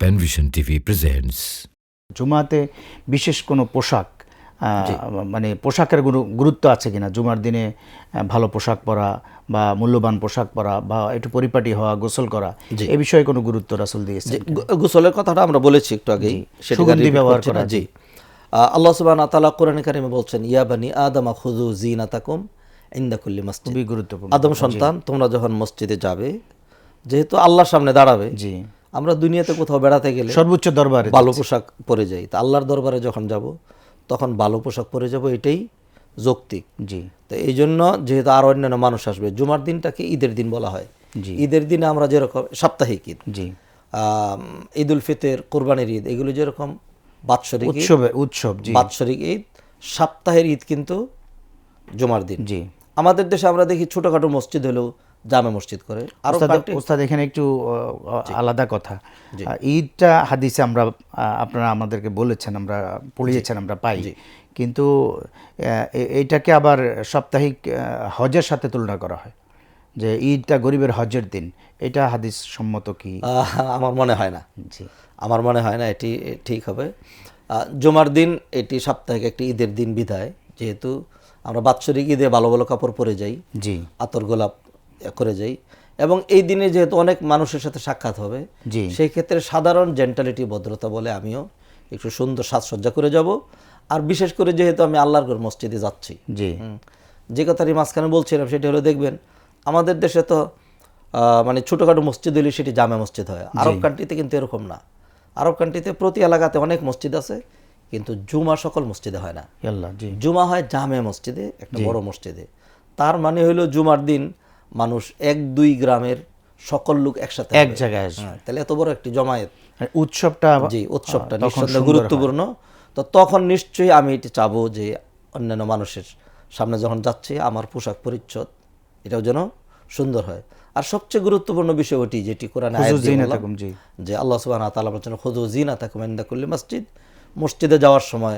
Panvision TV presents. জুমাতে বিশেষ কোনো পোশাক মানে পোশাকের গুরুত্ব আছে কিনা? জুমার দিনে ভালো পোশাক পরা বা মূল্যবান পোশাক পরা বা একটু পরিপাটি হওয়া, গোসল করা, এই বিষয়ে কোনো গুরুত্ব রাসূল দিয়েছেন? গোসলের কথাটা আমরা বলেছি একটু আগেই, সুগন্ধি ব্যবহার করা। জি, আল্লাহ সুবহানাহু ওয়া তাআলা কোরআনে কারিমে বলছেন, ইয়া বানি আদম খুযু জিনাতাকুম ইনদা কুল্লি মসজিদ। খুবই গুরুত্বপূর্ণ। আদম সন্তান, তোমরা যখন মসজিদে যাবে, যেহেতু আল্লাহর সামনে দাঁড়াবে, জি, আমরা দুনিয়াতে কোথাও বেড়াতে গেলে সর্বোচ্চ দরবারে ভালো পোশাক পরে যাই, তা আল্লাহর দরবারে যখন যাব তখন ভালো পোশাক পরে যাব, এটাই যৌক্তিক। জি, তো এই জন্য যেহেতু আর অন্যান্য মানুষ আসবে, জুমার দিনটাকে ঈদের দিন বলা হয়। ঈদের দিনে আমরা যেরকম সাপ্তাহিক ঈদ, জি, ঈদ উল ফিতর, কোরবানির ঈদ, এগুলো যেরকম বাৎসরিক উৎসব, জি, বাৎসরিক ঈদ, সপ্তাহের ঈদ কিন্তু জুমার দিন। জি। আমাদের দেশে আমরা দেখি ছোটখাটো মসজিদ হলেও জামে মসজিদ করে। আর ওস্তাদ এখানে একটু আলাদা কথা, ঈদটা হাদিসে আমরা আপনারা আমাদেরকে বলেছেন, আমরা পড়িয়েছেন, আমরা পাই, কিন্তু এইটাকে আবার সাপ্তাহিক হজের সাথে তুলনা করা হয়, যে ঈদটা গরিবের হজের দিন। এটা হাদিস সম্মত কি? আমার মনে হয় না। জি, আমার মনে হয় না এটি ঠিক হবে। জুমার দিন এটি সাপ্তাহিক একটি ঈদের দিন বিধায়, যেহেতু আমরা বাৎসরিক ঈদে ভালো ভালো কাপড় পরে যাই, জি, আতর গোলাপ করে যাই, এবং এই দিনে যেহেতু অনেক মানুষের সাথে সাক্ষাৎ হবে, সেই ক্ষেত্রে সাধারণ জেন্টালিটি, ভদ্রতা বলে আমিও একটু সুন্দর সাজসজ্জা করে যাব। আর বিশেষ করে যেহেতু আমি আল্লাহর ঘর মসজিদে যাচ্ছি, জি, যে কথাটি মাঝখানে বলছিলাম সেটি হলো, দেখবেন আমাদের দেশে তো মানে ছোটোখাটো মসজিদ হলে সেটি জামে মসজিদ হয়। আরব কান্ট্রিতে কিন্তু এরকম না। আরব কান্ট্রিতে প্রতি এলাকাতে অনেক মসজিদ আছে, কিন্তু জুমা সকল মসজিদে হয় না। জুমা হয় জামে মসজিদে, একটা বড় মসজিদে। তার মানে হলো জুমার দিন মানুষ 1-2 গ্রামের সকল লোক একসাথে এক জায়গায় আসবে। তাহলে এত বড় একটি জমায়েত, উৎসবটা নিঃসন্দেহে গুরুত্বপূর্ণ। তো তখন নিশ্চয়ই আমি এটি চাবো যে অন্যান্য মানুষের সামনে যখন যাচ্ছে, আমার পোশাক পরিচ্ছদ এটাও যেন সুন্দর হয়। আর সবচেয়ে গুরুত্বপূর্ণ বিষয় ওটি, যেটি কোরআনে আয়াত দিয়ে বললাম, যে আল্লাহ সুবহানাহু ওয়া তাআলা বলেছেন, খুযু জিনাতাকুম ইনদা কুল্লি মসজিদ। মসজিদে যাওয়ার সময়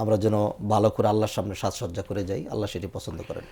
আমরা যেন ভালো করে আল্লাহর সামনে সাজসজ্জা করে যাই, আল্লাহ সেটি পছন্দ করেন।